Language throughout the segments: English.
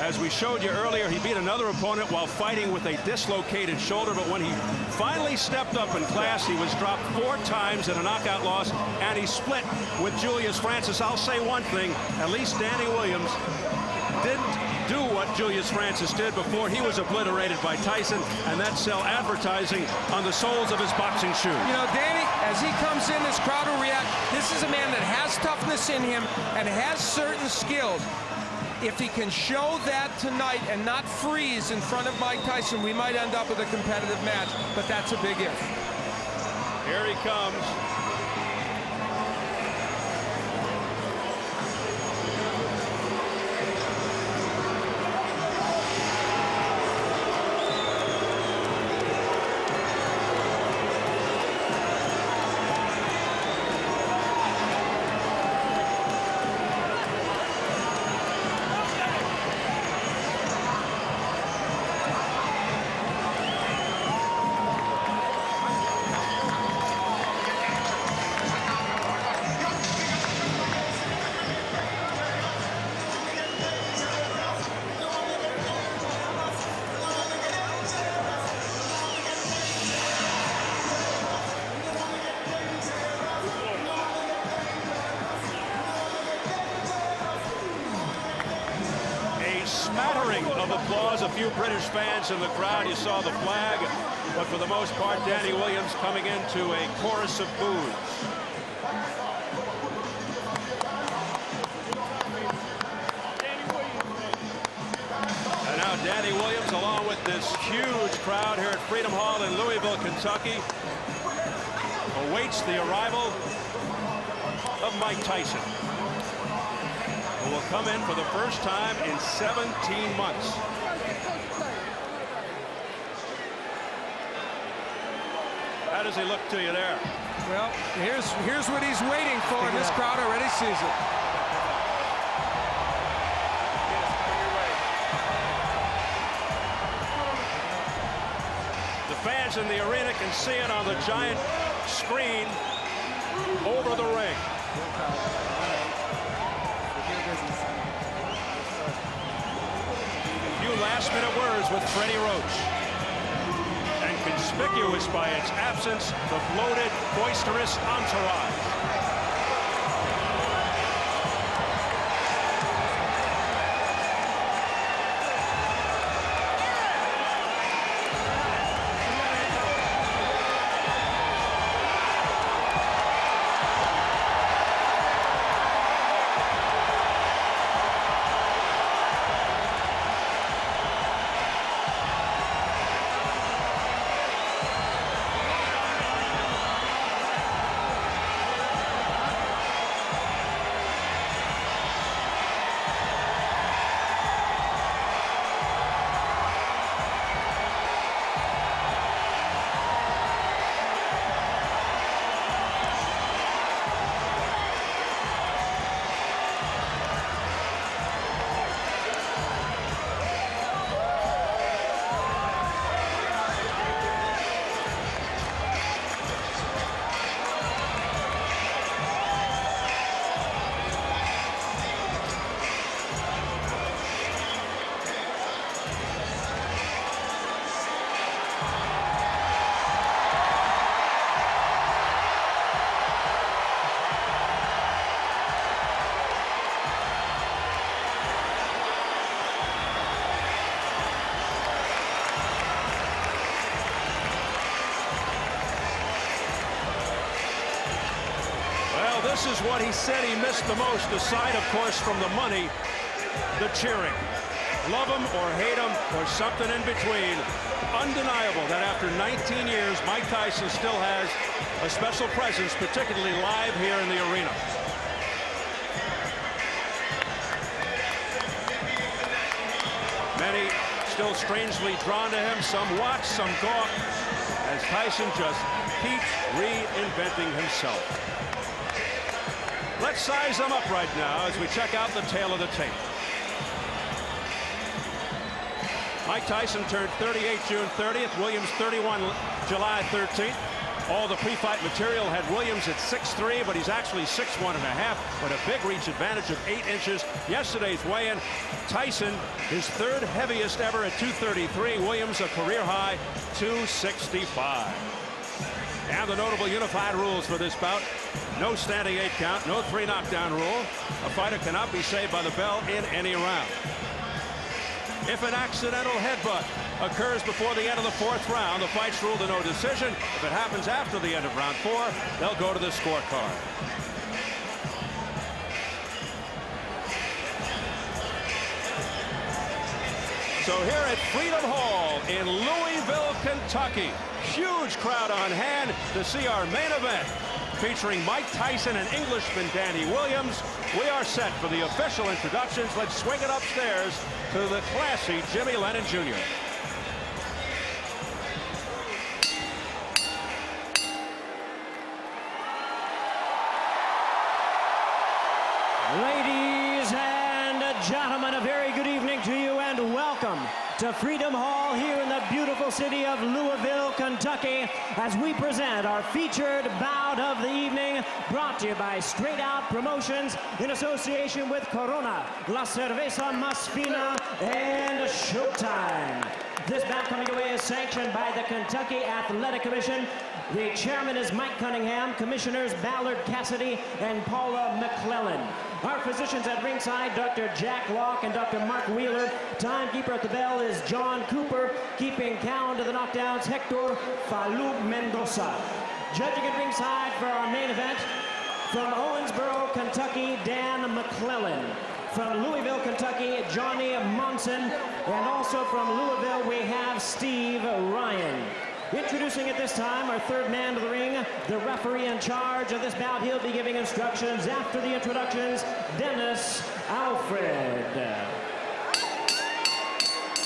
As we showed you earlier, he beat another opponent while fighting with a dislocated shoulder, but when he finally stepped up in class, he was dropped 4 times in a knockout loss, and he split with Julius Francis. I'll say one thing, at least Danny Williams didn't do what Julius Francis did before he was obliterated by Tyson, and that's sell advertising on the soles of his boxing shoes. You know, Danny, as he comes in, this crowd will react. This is a man that has toughness in him and has certain skills. If he can show that tonight and not freeze in front of Mike Tyson, we might end up with a competitive match, but that's a big if. Here he comes. Smattering of applause, a few British fans in the crowd. You saw the flag, but for the most part, Danny Williams coming into a chorus of boos. And now Danny Williams, along with this huge crowd here at Freedom Hall in Louisville, Kentucky, awaits the arrival of Mike Tyson, who will come in for the first time in 17 months. How does he look to you there? Well, here's what he's waiting for, and this crowd already sees it. The fans in the arena can see it on the giant screen over the ring. Last-minute words with Freddie Roach. And conspicuous by its absence, the bloated, boisterous entourage. This is what he said he missed the most, aside, of course, from the money, the cheering. Love him or hate him or something in between. Undeniable that after 19 years, Mike Tyson still has a special presence, particularly live here in the arena. Many still strangely drawn to him. Some watch, some gawk, as Tyson just keeps reinventing himself. Let's size them up right now as we check out the tail of the tape. Mike Tyson turned 38 June 30th. Williams 31 July 13th. All the pre-fight material had Williams at 6'3", but he's actually 6'1.5", with a big reach advantage of 8 inches. Yesterday's weigh-in, Tyson, his third heaviest ever at 233. Williams, a career high, 265. And the notable unified rules for this bout: no standing 8 count, no 3 knockdown rule. A fighter cannot be saved by the bell in any round. If an accidental headbutt occurs before the end of the 4th round, the fight's ruled a no decision. If it happens after the end of round 4, they'll go to the scorecard. So here at Freedom Hall in Louisville, Kentucky, huge crowd on hand to see our main event, featuring Mike Tyson and Englishman Danny Williams. We are set for the official introductions. Let's swing it upstairs to the classy Jimmy Lennon Jr. Ladies and gentlemen, a very good evening to you and welcome to Freedom Hall here in the beautiful city of Louisville, Kentucky, as we present our featured bout of the evening, brought to you by Straight Out Promotions in association with Corona, La Cerveza Más Fina, and Showtime. This bout coming away is sanctioned by the Kentucky Athletic Commission. The chairman is Mike Cunningham, commissioners Ballard Cassidy and Paula McClellan. Our physicians at ringside, Dr. Jack Locke and Dr. Mark Wheeler. Timekeeper at the bell is John Cooper. Keeping count of the knockdowns, Hector Falou Mendoza. Judging at ringside for our main event, from Owensboro, Kentucky, Dan McClellan. From Louisville, Kentucky, Johnny Monson. And also from Louisville, we have Steve Ryan. Introducing at this time our third man to the ring, the referee in charge of this bout. He'll be giving instructions after the introductions, Dennis Alfred.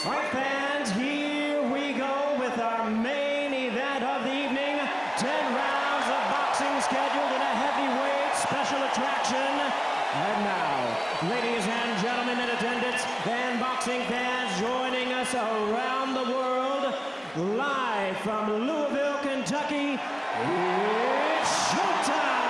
All right, fans, here we go with our main event of the evening. 10 rounds of boxing scheduled in a heavyweight special attraction. And now, ladies and gentlemen in attendance and boxing fans joining us around the world, live from Louisville, Kentucky, it's showtime!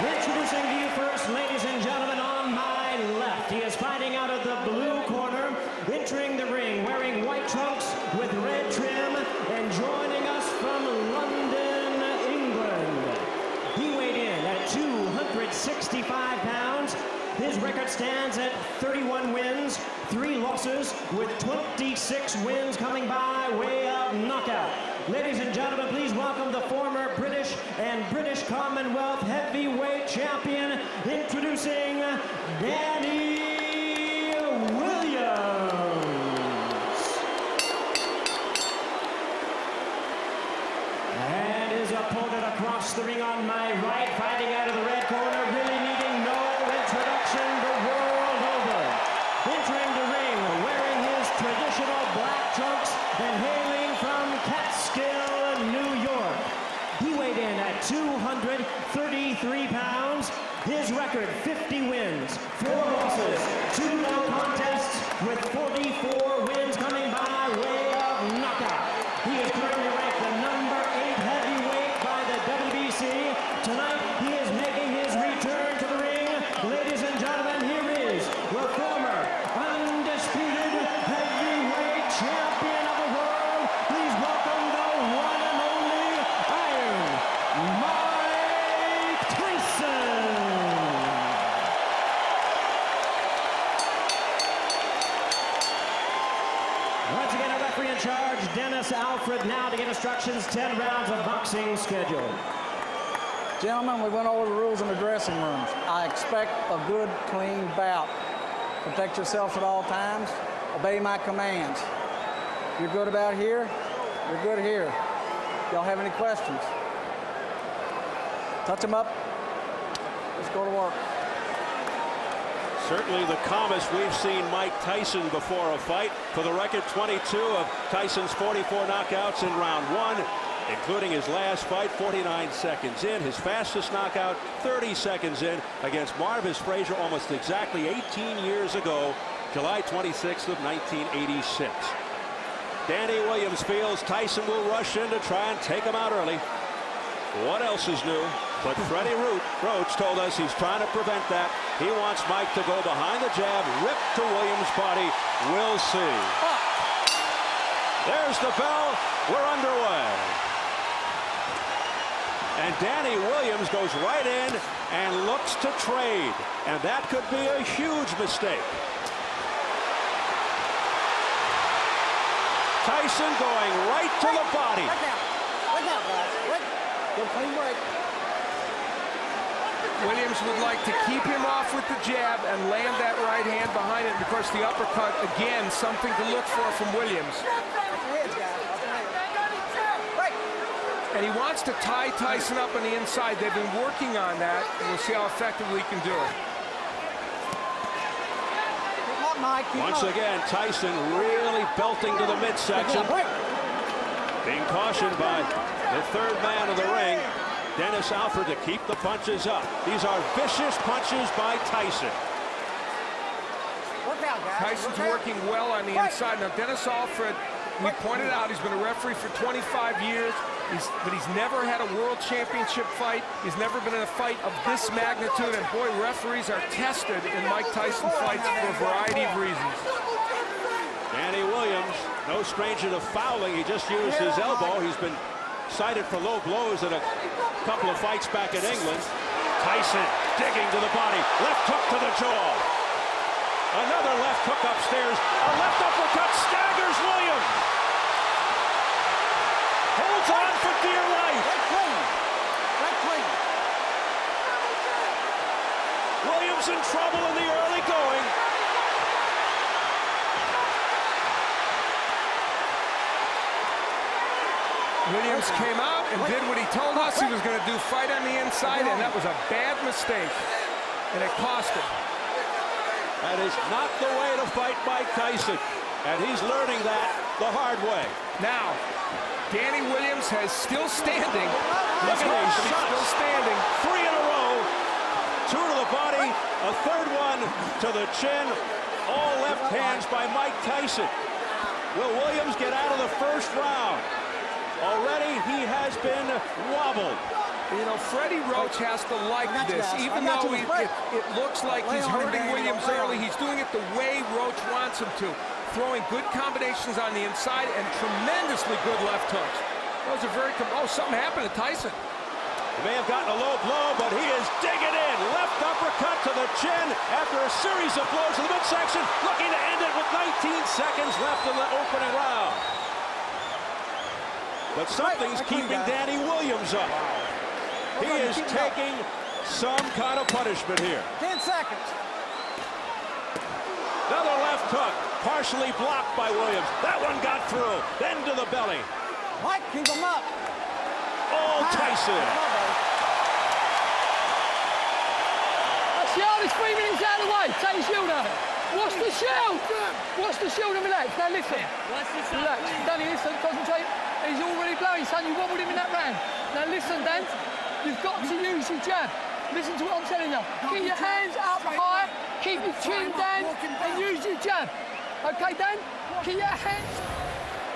Introducing to you first, ladies and gentlemen, on my left, he is fighting out of the blue corner, entering the ring, wearing white trunks with red trim, and joining us from London, England. He weighed in at 265 pounds. His record stands at 31 wins, 3 losses, with 26 wins coming by way of knockout. Ladies and gentlemen, please welcome the former British and British Commonwealth heavyweight champion, introducing Danny Williams. And his opponent across the ring on my right, fighting out of the red corner, really needing no introduction the world over. Entering the ring, wearing his traditional black trunks and hailing from Catskill, New York. He weighed in at 233 pounds. His record, 50 wins, 4 losses, 2 no contests, with 44 wins coming by way of knockout. He is currently ranked the number 8 heavyweight by the WBC. Tonight, he is making his return to the ring. Ladies and gentlemen, here is the former undisputed heavyweight champion of the world. Please welcome the one and only Iron Mike Tyson. Once again, a referee in charge, Dennis Alfred, now to give instructions. 10 rounds of boxing scheduled. Gentlemen, we went over the rules in the dressing rooms. I expect a good, clean bout. Protect yourselves at all times. Obey my commands. You're good about here, you're good here. Y'all have any questions? Touch them up. Let's go to work. Certainly the calmest we've seen Mike Tyson before a fight. For the record, 22 of Tyson's 44 knockouts in round 1. including his last fight 49 seconds in. His fastest knockout 30 seconds in against Marvis Frazier almost exactly 18 years ago, July 26th of 1986. Danny Williams feels Tyson will rush in to try and take him out early. What else is new? But Freddie Roach told us he's trying to prevent that. He wants Mike to go behind the jab, rip to Williams' body. We'll see. There's the bell. We're underway. And Danny Williams goes right in and looks to trade. And that could be a huge mistake. Tyson going right to the body. Look out, guys. Good clean break. Williams would like to keep him off with the jab and land that right hand behind it. And of course, the uppercut, again, something to look for from Williams. And he wants to tie Tyson up on the inside. They've been working on that, and we'll see how effectively he can do it. Once again, Tyson really belting to the midsection. Being cautioned by the third man of the ring, Dennis Alford, to keep the punches up. These are vicious punches by Tyson. Tyson's working well on the inside. Now, Dennis Alford, we pointed out, he's been a referee for 25 years, but he's never had a world championship fight. He's never been in a fight of this magnitude, and boy, referees are tested in Mike Tyson fights for a variety of reasons. Danny Williams, no stranger to fouling. He just used his elbow. He's been cited for low blows in a couple of fights back in England. Tyson digging to the body. Left hook to the jaw. Another left hook upstairs. A left uppercut staggers Williams. Holds on for dear life. Williams in trouble in the early going. Williams came out and did what he told us he was going to do, fight on the inside, and that was a bad mistake, and it cost him. That is not the way to fight Mike Tyson, and he's learning that the hard way. Now, Danny Williams has still standing. Look at these shots. Still standing. 3 in a row. 2 to the body, a third one to the chin. All left hands by Mike Tyson. Will Williams get out of the first round? Already he has been wobbled. You know, Freddie Roach has to like this, even though it looks like he's hurting Williams early. He's doing it the way Roach wants him to, throwing good combinations on the inside and tremendously good left hooks. Those are very, something happened to Tyson. He may have gotten a low blow, but he is digging in. Left uppercut to the chin after a series of blows to the midsection, looking to end it with 19 seconds left in the opening round. But something's keeping Danny Williams up. He is taking some kind of punishment here. 10 seconds. Another left hook, partially blocked by Williams. That one got through, then to the belly. Mike, keep him up. Oh, Tyson. That's the hardest 3 minutes out of the way. Take the shield out of it. What's the shield? What's the shield and relax? Now listen. Relax. Danny, listen, concentrate. He's already blowing, son. You wobbled him in that round. Now listen, Dan. You've got to use your jab. Listen to what I'm telling you. Keep your hands up high. Keep your chin down and use your jab. Okay, Dan? Keep your hands.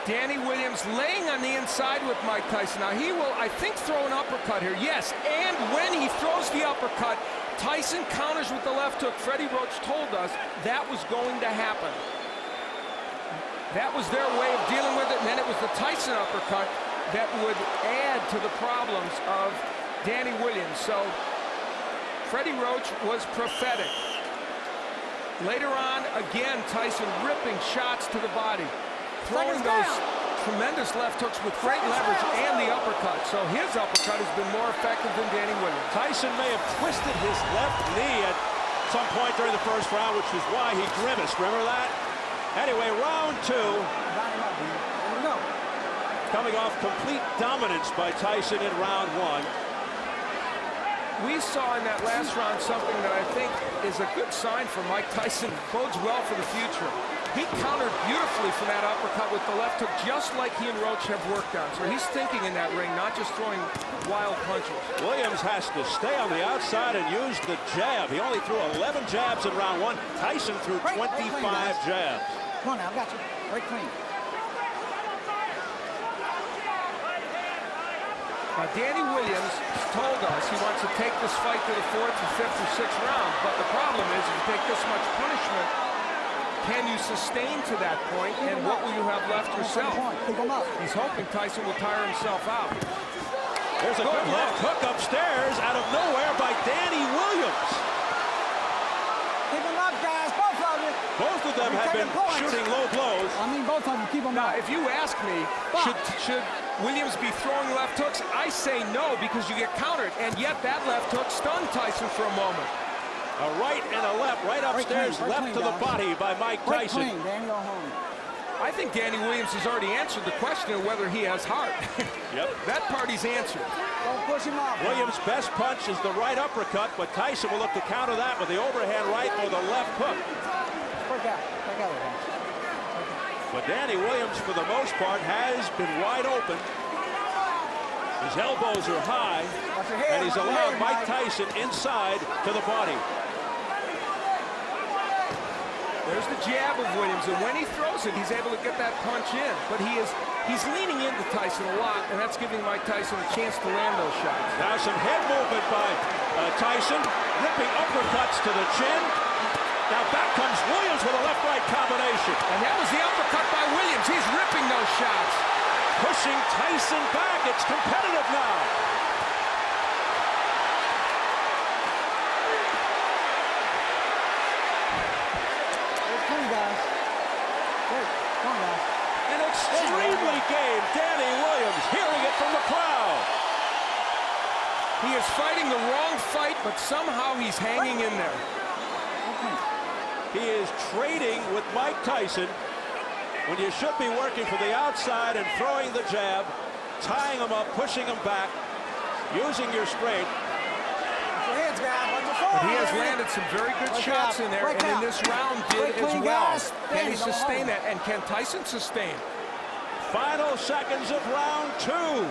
Danny Williams laying on the inside with Mike Tyson. Now he will, I think, throw an uppercut here. Yes, and when he throws the uppercut, Tyson counters with the left hook. Freddie Roach told us that was going to happen. That was their way of dealing with it, and then it was the Tyson uppercut that would add to the problems of Danny Williams. So Freddie Roach was prophetic. Later on, again, Tyson ripping shots to the body, throwing those tremendous left hooks with great leverage and the uppercut. So his uppercut has been more effective than Danny Williams. Tyson may have twisted his left knee at some point during the first round, which is why he grimaced. Remember that? Anyway, round 2. Coming off complete dominance by Tyson in round 1. We saw in that last round something that I think is a good sign for Mike Tyson, bodes well for the future. He countered beautifully from that uppercut with the left hook, just like he and Roach have worked on. So he's thinking in that ring, not just throwing wild punches. Williams has to stay on the outside and use the jab. He only threw 11 jabs in round one. Tyson threw 25 jabs. Come on now, I got you. Break clean. Now, Danny Williams told us he wants to take this fight to the 4th or 5th or 6th round, but the problem is if you take this much punishment, can you sustain to that point, and what will you have left yourself? He's hoping Tyson will tire himself out. There's a good left hook upstairs out of nowhere by Danny Williams. Keep them up, guys, both of you. Both of them have been shooting low blows. I mean, both of them, keep them Now, up. if you ask me, should Williams be throwing left hooks? I say no, because you get countered, and yet that left hook stunned Tyson for a moment. A right and a left, right upstairs, left to the body by Mike Tyson. Break clean, Danny, go home. I think Danny Williams has already answered the question of whether he has heart. Yep. That party's answered. Don't push him off. Williams' best punch is the right uppercut, but Tyson will look to counter that with the overhand right or the left hook. Break out. Break out of there. But Danny Williams, for the most part, has been wide open. His elbows are high, Watch your head, and he's watch your allowed head, Mike Tyson inside to the body. There's the jab of Williams, and when he throws it, he's able to get that punch in. But he's leaning into Tyson a lot, and that's giving Mike Tyson a chance to land those shots. Now some head movement by Tyson, ripping uppercuts to the chin. Now back comes Williams with a left-right combination. And that was the uppercut by Williams. He's ripping those shots. Pushing Tyson back. It's competitive now. An extremely game Danny Williams, hearing it from the crowd. He is fighting the wrong fight, but somehow he's hanging in there. He is trading with Mike Tyson when you should be working from the outside and throwing the jab, tying him up, pushing him back, using your strength. But he has landed some very good shots in there, and in this round did as well. Can he sustain that, and can Tyson sustain? Final seconds of round two.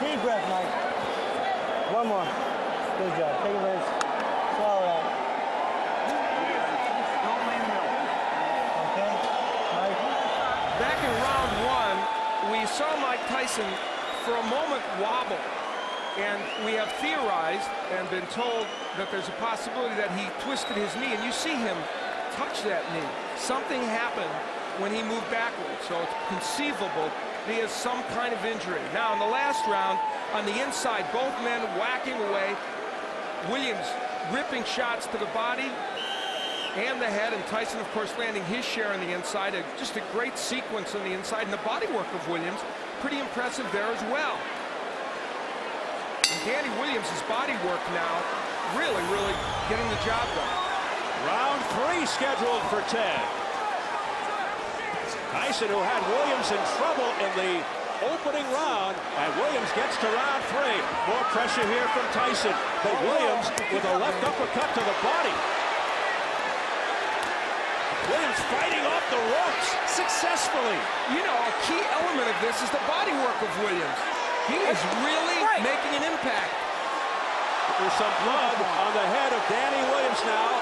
Deep breath, Mike. One more. Good job. Take a rest. Swallow out. Okay, Mike. Back in round one, we saw Mike Tyson for a moment wobble. And we have theorized and been told that there's a possibility that he twisted his knee. And you see him touch that knee. Something happened when he moved backwards. So it's conceivable he has some kind of injury. Now, in the last round, on the inside, both men whacking away. Williams ripping shots to the body and the head, and Tyson, of course, landing his share on the inside. Just a great sequence on the inside, and the body work of Williams, pretty impressive there as well. And Danny Williams' body work now, really, really getting the job done. Round three scheduled for 10. Tyson, who had Williams in trouble in the opening round, and Williams gets to round three. More pressure here from Tyson, but Williams with a left uppercut to the body. Williams fighting off the ropes successfully. You know, a key element of this is the body work of Williams. He is really making an impact. There's some blood on the head of Danny Williams now,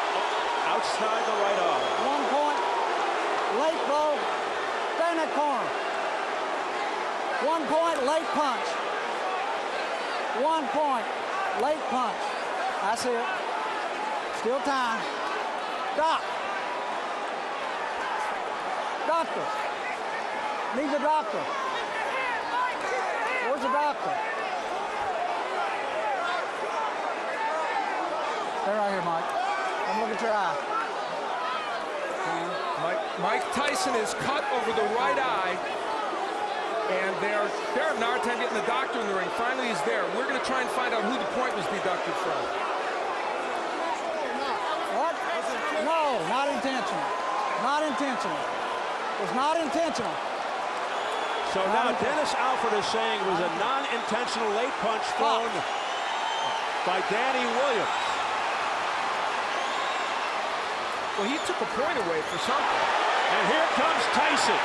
outside the right arm. 1 point. Late blow. Stay in that corner. 1 point. Late punch. 1 point. Late punch. I see it. Still time. Stop. Doctor. Needs a doctor. Where's the doctor? Stay right here, Mike. Come look at your eye. Mike Tyson is cut over the right eye, and they're having a hard time getting the doctor in the ring. Finally, he's there. We're going to try and find out who the point was deducted from. What? intentional. It was not intentional. So now Dennis Alford is saying it was a non-intentional late punch thrown by Danny Williams. Well, he took a point away for something. And here comes Tyson.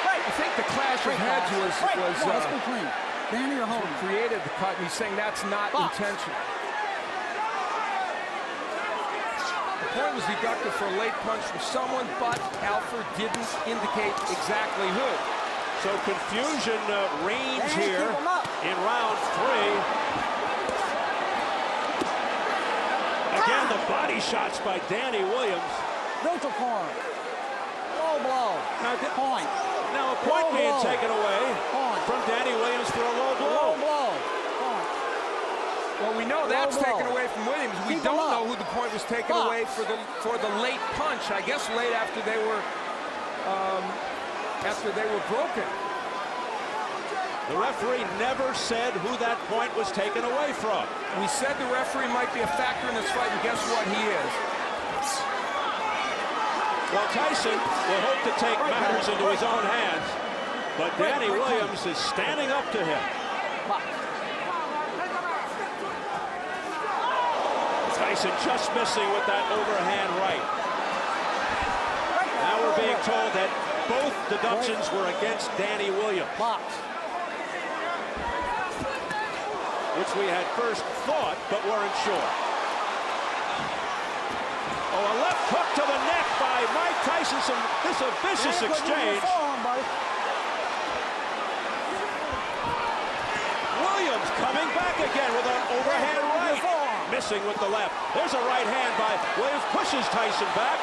I think the clash of heads was let's be clean. Danny or Holden created the cut, and he's saying that's not intentional. The point was deducted for a late punch from someone, but Alford didn't indicate exactly who. So confusion reigns here in round 3. Again, the body shots by Danny Williams. neutral corner. Low blow. Point. Now a point Low being blow. taken away from Danny Williams for a low blow. Low blow. Point. Well, we know that's blow. taken away from Williams. We Keep don't him up. know who the point was taken away for the late punch. I guess late after they were broken. The referee never said who that point was taken away from. We said the referee might be a factor in this fight, and guess what? He is. Well, Tyson will hope to take matters into his own hands, but Danny Williams is standing up to him. Tyson just missing with that overhand right. Now we're being told that both deductions were against Danny Williams, which we had first thought but weren't sure. Oh, a left hook to the neck by Mike Tyson. This is a vicious exchange. Williams coming back again with an overhand right. Missing with the left. There's a right hand by Williams. Pushes Tyson back.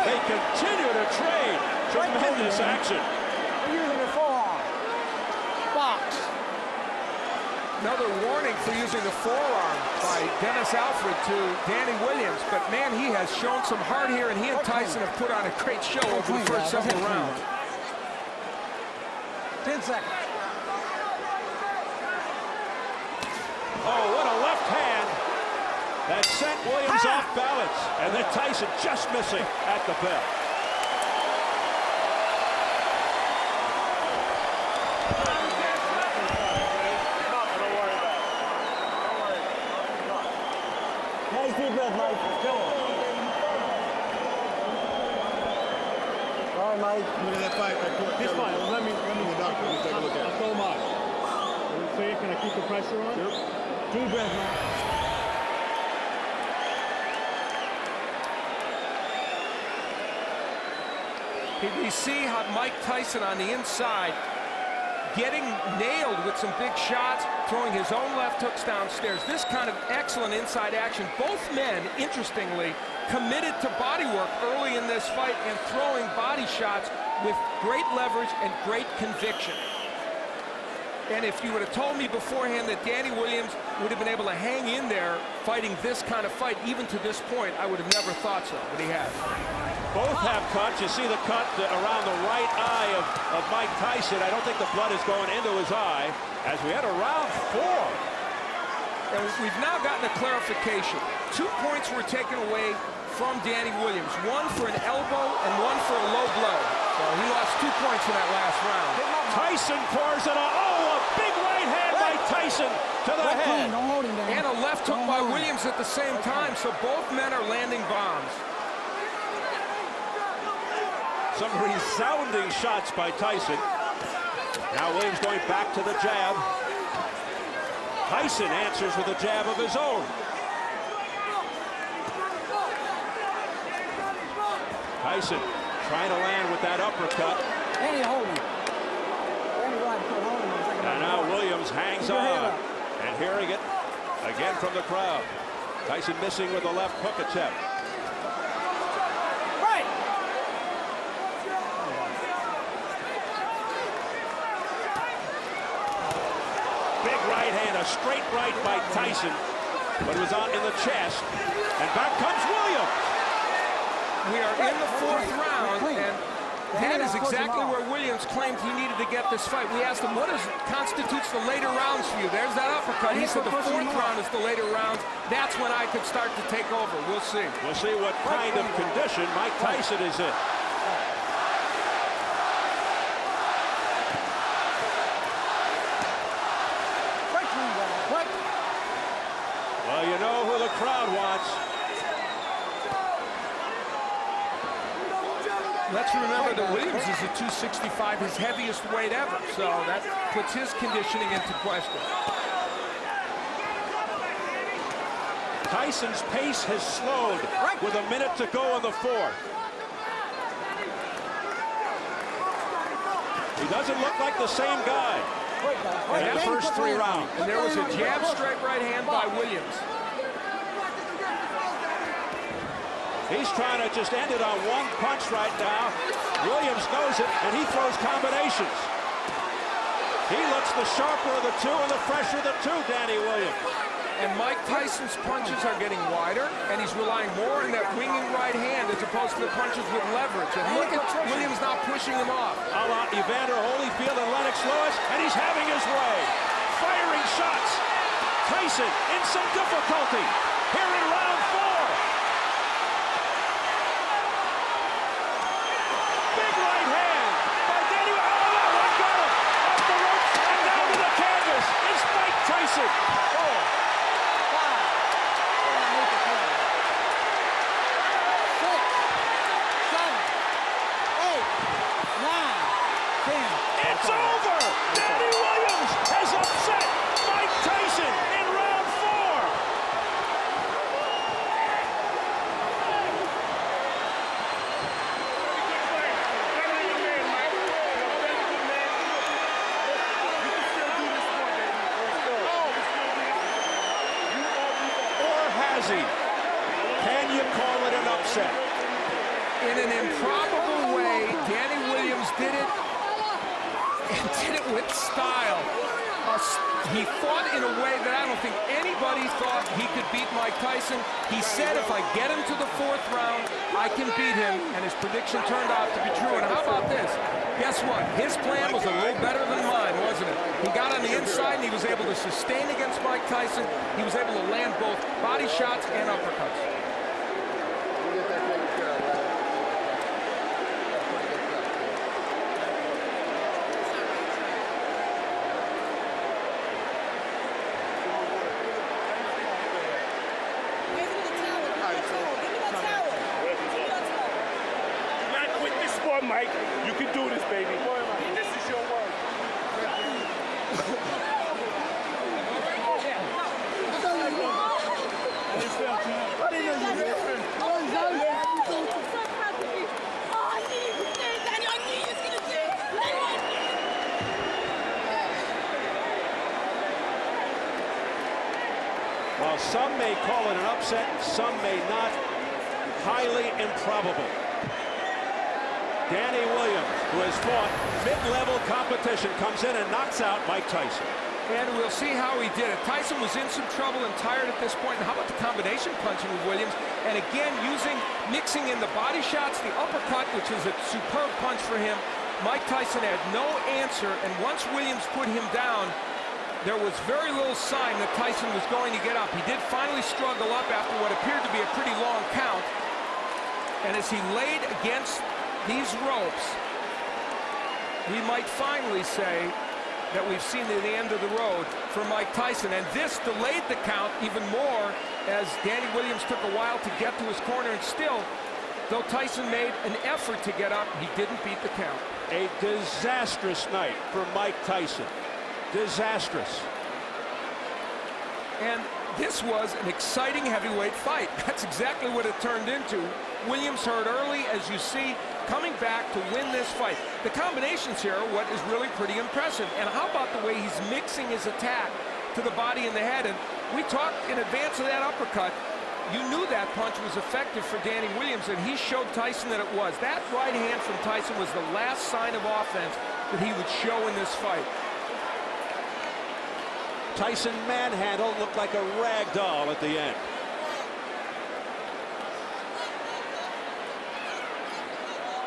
They continue to trade. Tremendous action. Using the forearm. Box. Another warning for using the forearm by Dennis Alford to Danny Williams. But, man, he has shown some heart here, and he and Tyson have put on a great show over the first several rounds. 10 seconds. Oh, what a left hand that sent Williams off balance. And then Tyson just missing at the bell. Nice deep breath, Mike. Go. All right, Mike. Look at that fight. He's fine. Let me Doctor, let me take a look at it. I'll throw him out. So you're going to keep the pressure on? Yep. Deep breath, Mike. We see how Mike Tyson on the inside getting nailed with some big shots, throwing his own left hooks downstairs. This kind of excellent inside action. Both men, interestingly, committed to body work early in this fight and throwing body shots with great leverage and great conviction. And if you would have told me beforehand that Danny Williams would have been able to hang in there fighting this kind of fight, even to this point, I would have never thought so, but he has. Both have cuts. You see the cut around the right eye of Mike Tyson. I don't think the blood is going into his eye as we enter round 4. And we've now gotten a clarification. 2 points were taken away from Danny Williams. One for an elbow and one for a low blow. So he lost 2 points in that last round. Tyson pours it on. Oh, a big right hand by Tyson to the head. Don't hold him down. And a left hook by Williams at the same time. So both men are landing bombs. Some resounding shots by Tyson. Now Williams going back to the jab. Tyson answers with a jab of his own. Tyson trying to land with that uppercut. Danny holding. Danny right foot holding. And now Williams hangs on. And hearing it again from the crowd. Tyson missing with the left hook attempt. Big right hand, a straight right by Tyson, but it was on in the chest. And back comes Williams. We are in the 4th round, and That is exactly where Williams claimed he needed to get this fight. We asked him, what constitutes the later rounds for you? There's that uppercut. He said the 4th round is the later rounds. That's when I could start to take over. We'll see. We'll see what kind of condition Mike Tyson is in. Well, you know who the crowd wants. Let's remember that Williams is at 265, his heaviest weight ever, so that puts his conditioning into question. Tyson's pace has slowed with a minute to go in the 4th. He doesn't look like the same guy in the first 3 rounds. And there was a jab straight right hand by Williams. He's trying to just end it on one punch right now. Williams knows it, and he throws combinations. He looks the sharper of the two and the fresher of the two, Danny Williams. And Mike Tyson's punches are getting wider, and he's relying more on that winging right hand as opposed to the punches with leverage. And look at Williams not pushing him off. A la Evander Holyfield and Lennox Lewis, and he's having his way. Firing shots. Tyson in some difficulty here in round 4. Big right hand by Danny. Oh, that one got him. Off the ropes and down to the canvas. It's Mike Tyson. 10. It's over! Danny Williams has upset Mike Tyson in round 4. Or has he? Can you call it an upset? In an improbable way, Danny Williams did it, and did it with style. He fought in a way that I don't think anybody thought he could beat Mike Tyson. He said, if I get him to the 4th round, I can beat him, and his prediction turned out to be true. And how about this? Guess what? His plan was a little better than mine, wasn't it? He got on the inside, and he was able to sustain against Mike Tyson. He was able to land both body shots and uppercuts. Mike, you can do this, baby. This is your work. While some may call it an upset, some may not. Highly improbable. Danny Williams, who has fought mid-level competition, comes in and knocks out Mike Tyson. And we'll see how he did it. Tyson was in some trouble and tired at this point. And how about the combination punching with Williams? And again, mixing in the body shots, the uppercut, which was a superb punch for him. Mike Tyson had no answer, and once Williams put him down, there was very little sign that Tyson was going to get up. He did finally struggle up after what appeared to be a pretty long count. And as he laid against these ropes, we might finally say that we've seen the end of the road for Mike Tyson. And this delayed the count even more as Danny Williams took a while to get to his corner. And still, though Tyson made an effort to get up, he didn't beat the count. A disastrous night for Mike Tyson. Disastrous. And this was an exciting heavyweight fight. That's exactly what it turned into. Williams hurt early, as you see, coming back to win this fight. The combinations here are what is really pretty impressive. And how about the way he's mixing his attack to the body and the head? And we talked in advance of that uppercut. You knew that punch was effective for Danny Williams, and he showed Tyson that it was. That right hand from Tyson was the last sign of offense that he would show in this fight. Tyson manhandled, looked like a rag doll at the end.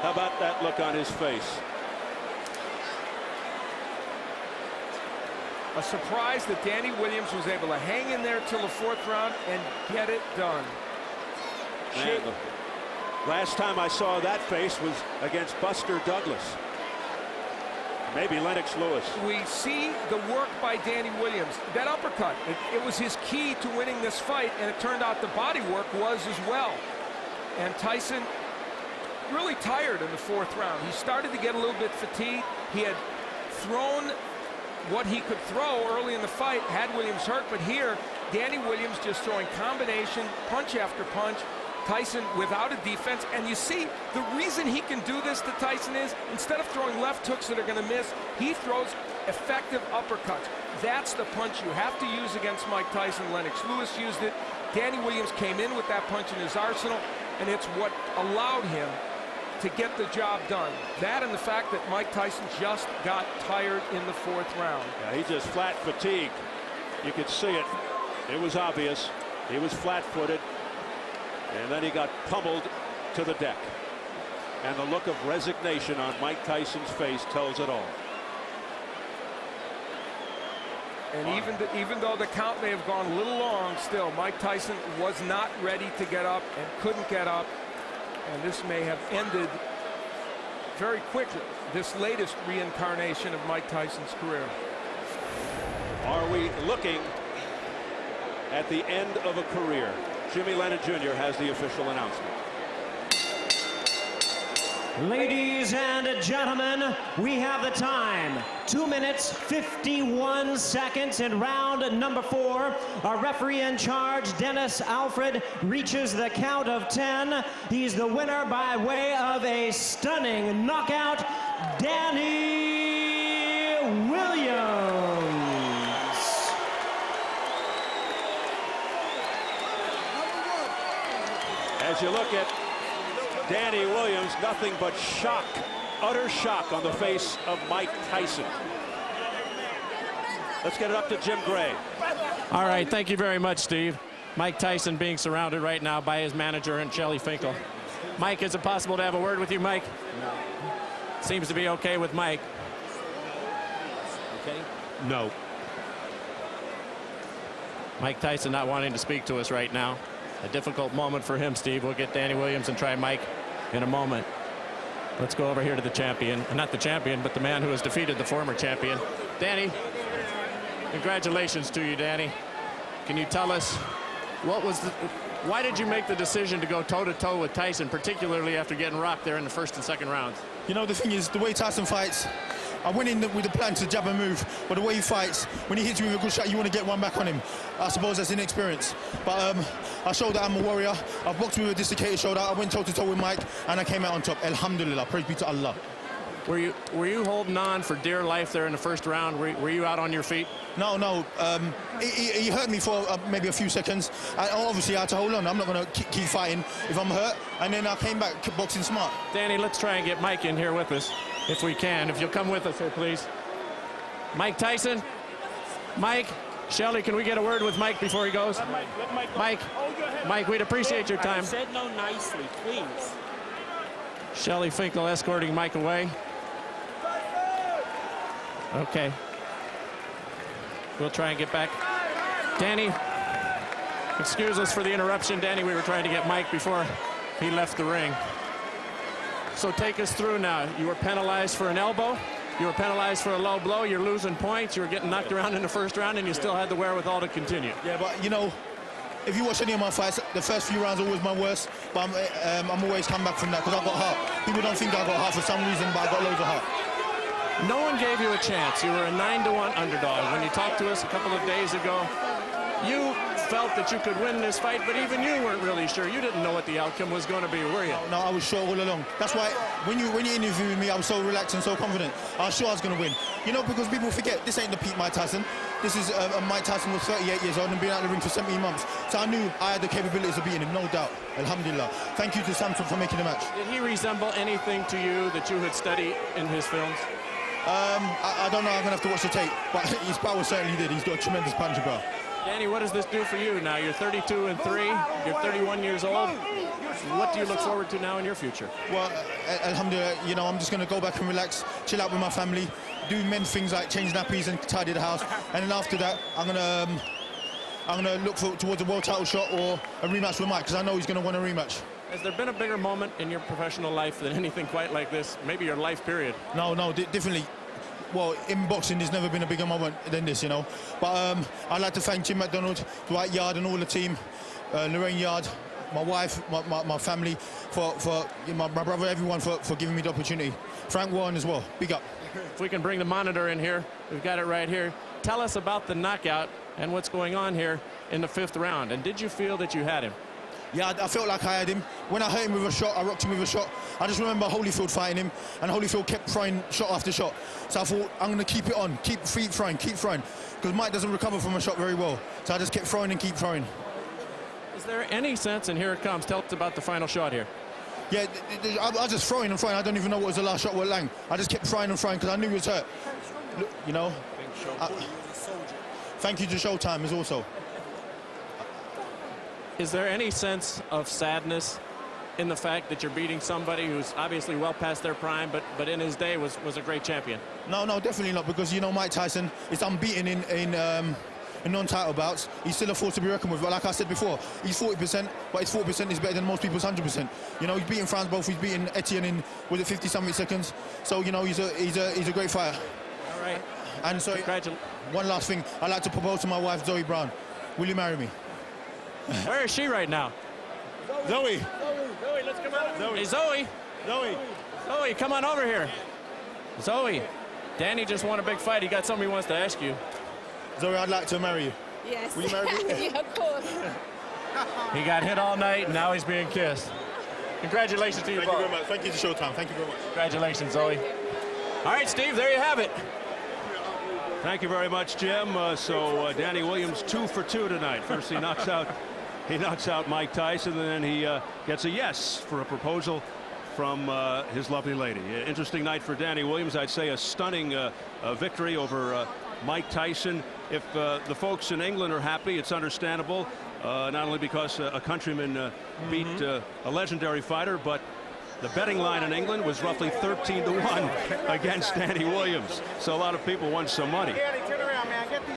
How about that look on his face? A surprise that Danny Williams was able to hang in there till the 4th round and get it done. Man, the last time I saw that face was against Buster Douglas. Maybe Lennox Lewis. We see the work by Danny Williams. That uppercut, it was his key to winning this fight, and it turned out the body work was as well. And Tyson really tired in the 4th round. He started to get a little bit fatigued. He had thrown what he could throw early in the fight, had Williams hurt, but here, Danny Williams just throwing combination, punch after punch. Tyson without a defense, and you see the reason he can do this to Tyson is instead of throwing left hooks that are going to miss, he throws effective uppercuts. That's the punch you have to use against Mike Tyson. Lennox Lewis used it. Danny Williams came in with that punch in his arsenal, and it's what allowed him to get the job done. That and the fact that Mike Tyson just got tired in the 4th round. Yeah, he just flat fatigued. You could see it. It was obvious. He was flat-footed. And then he got pummeled to the deck. And the look of resignation on Mike Tyson's face tells it all. And even though the count may have gone a little long, still, Mike Tyson was not ready to get up and couldn't get up. And this may have ended very quickly, this latest reincarnation of Mike Tyson's career. Are we looking at the end of a career? Jimmy Leonard Jr. has the official announcement. Ladies and gentlemen, we have the time. 2 minutes, 51 seconds in round number 4. Our referee in charge, Dennis Alfred, reaches the count of 10. He's the winner by way of a stunning knockout, Danny Williams. As you look at Danny Williams, nothing but shock, utter shock on the face of Mike Tyson. Let's get it up to Jim Gray. All right, thank you very much, Steve. Mike Tyson being surrounded right now by his manager and Shelly Finkel. Mike, is it possible to have a word with you, Mike? No. Seems to be okay with Mike. Okay. No. Mike Tyson not wanting to speak to us right now. A difficult moment for him, Steve. We'll get Danny Williams and try Mike in a moment. Let's go over here to the champion. Not the champion, but the man who has defeated the former champion. Danny, congratulations to you, Danny. Can you tell us why did you make the decision to go toe-to-toe with Tyson, particularly after getting rocked there in the 1st and 2nd rounds? You know, the thing is, the way Tyson fights, I went in with the plan to jab and move, but the way he fights, when he hits you with a good shot, you want to get one back on him. I suppose that's inexperience. But I showed that I'm a warrior. I've boxed with a dislocated shoulder. I went toe-to-toe with Mike, and I came out on top. Alhamdulillah, praise be to Allah. Were you holding on for dear life there in the 1st round? Were you out on your feet? No. He hurt me for maybe a few seconds. Obviously, I had to hold on. I'm not going to keep fighting if I'm hurt. And then I came back boxing smart. Danny, let's try and get Mike in here with us, if we can. If you'll come with us here, please. Mike Tyson. Mike. Shelly, can we get a word with Mike before he goes? Let Mike, we'd appreciate your time. I said no nicely, please. Shelly Finkel escorting Mike away. Okay. We'll try and get back. Danny, excuse us for the interruption. Danny, we were trying to get Mike before he left the ring. So take us through now. You were penalized for an elbow. You were penalized for a low blow. You're losing points. You were getting knocked around in the 1st round, and you still had the wherewithal to continue. Yeah, but, you know, if you watch any of my fights, the first few rounds are always my worst, but I'm always come back from that because I've got heart. People don't think I got heart for some reason, but I got loads of heart. No one gave you a chance. You were a 9-1 underdog. When you talked to us a couple of days ago, you felt that you could win this fight, but even you weren't really sure. You didn't know what the outcome was going to be, were you? No, I was sure all along. That's why when you interviewed me, I was so relaxed and so confident. I was sure I was going to win. You know, because people forget, this ain't the peak Mike Tyson. This is Mike Tyson was 38 years old and been out of the ring for 17 months. So I knew I had the capabilities of beating him, no doubt. Alhamdulillah. Thank you to Samson for making the match. Did he resemble anything to you that you had studied in his films? I don't know. I'm going to have to watch the tape. But his power certainly did. He's got a tremendous punching power. Danny, what does this do for you now? You're 32-3. You're 31 years old. What do you look forward to now in your future? Well, alhamdulillah, you know, I'm just going to go back and relax, chill out with my family, do men things like change nappies and tidy the house. And then after that, I'm going to look towards a world title shot or a rematch with Mike, because I know he's going to want a rematch. Has there been a bigger moment in your professional life than anything quite like this? Maybe your life period? No, definitely. Well, in boxing, there's never been a bigger moment than this, you know. But I'd like to thank Jim McDonald, Dwight Yard and all the team, Lorraine Yard, my wife, my family, for my brother, everyone for giving me the opportunity. Frank Warren as well, big up. If we can bring the monitor in here, we've got it right here. Tell us about the knockout and what's going on here in the 5th round. And did you feel that you had him? Yeah, I felt like I had him. When I hit him with a shot, I rocked him with a shot. I just remember Holyfield fighting him, and Holyfield kept throwing shot after shot. So I thought, I'm going to keep it on, keep throwing, because Mike doesn't recover from a shot very well. So I just kept throwing and keep throwing. Is there any sense, and here it comes, tell us about the final shot here. Yeah, I was just throwing and throwing. I don't even know what was the last shot with Lang. I just kept throwing and throwing because I knew he was hurt. Look, you know. Thank you to Showtime as also. Is there any sense of sadness in the fact that you're beating somebody who's obviously well past their prime, but in his day was a great champion? No, definitely not, because you know Mike Tyson is unbeaten in non-title bouts. He's still a force to be reckoned with. But like I said before, he's 40%, but his 40% is better than most people's 100%. You know, he's beaten Franz Both, he's beaten Etienne in, was it 50-something seconds? So, you know, he's a great fighter. All right. And so, one last thing, I'd like to propose to my wife, Zoe Brown. Will you marry me? Where is she right now? Zoe, let's come on. Hey, Zoe, come on over here. Zoe, Danny just won a big fight. He got something he wants to ask you. Zoe, I'd like to marry you. Yes. Will you marry me? Yeah, of course. He got hit all night, and now he's being kissed. Congratulations to you both. Thank you very much. Thank you to Showtime. Thank you very much. Congratulations, Zoe. All right, Steve, there you have it. Thank you very much, Jim. So Danny Williams 2 for 2 tonight. First he knocks out Mike Tyson, and then he gets a yes for a proposal from his lovely lady. Interesting night for Danny Williams. I'd say a stunning victory over Mike Tyson. If the folks in England are happy, it's understandable. Not only because a countryman beat a legendary fighter, but the betting line in England was roughly 13-1 against Danny Williams. So a lot of people won some money.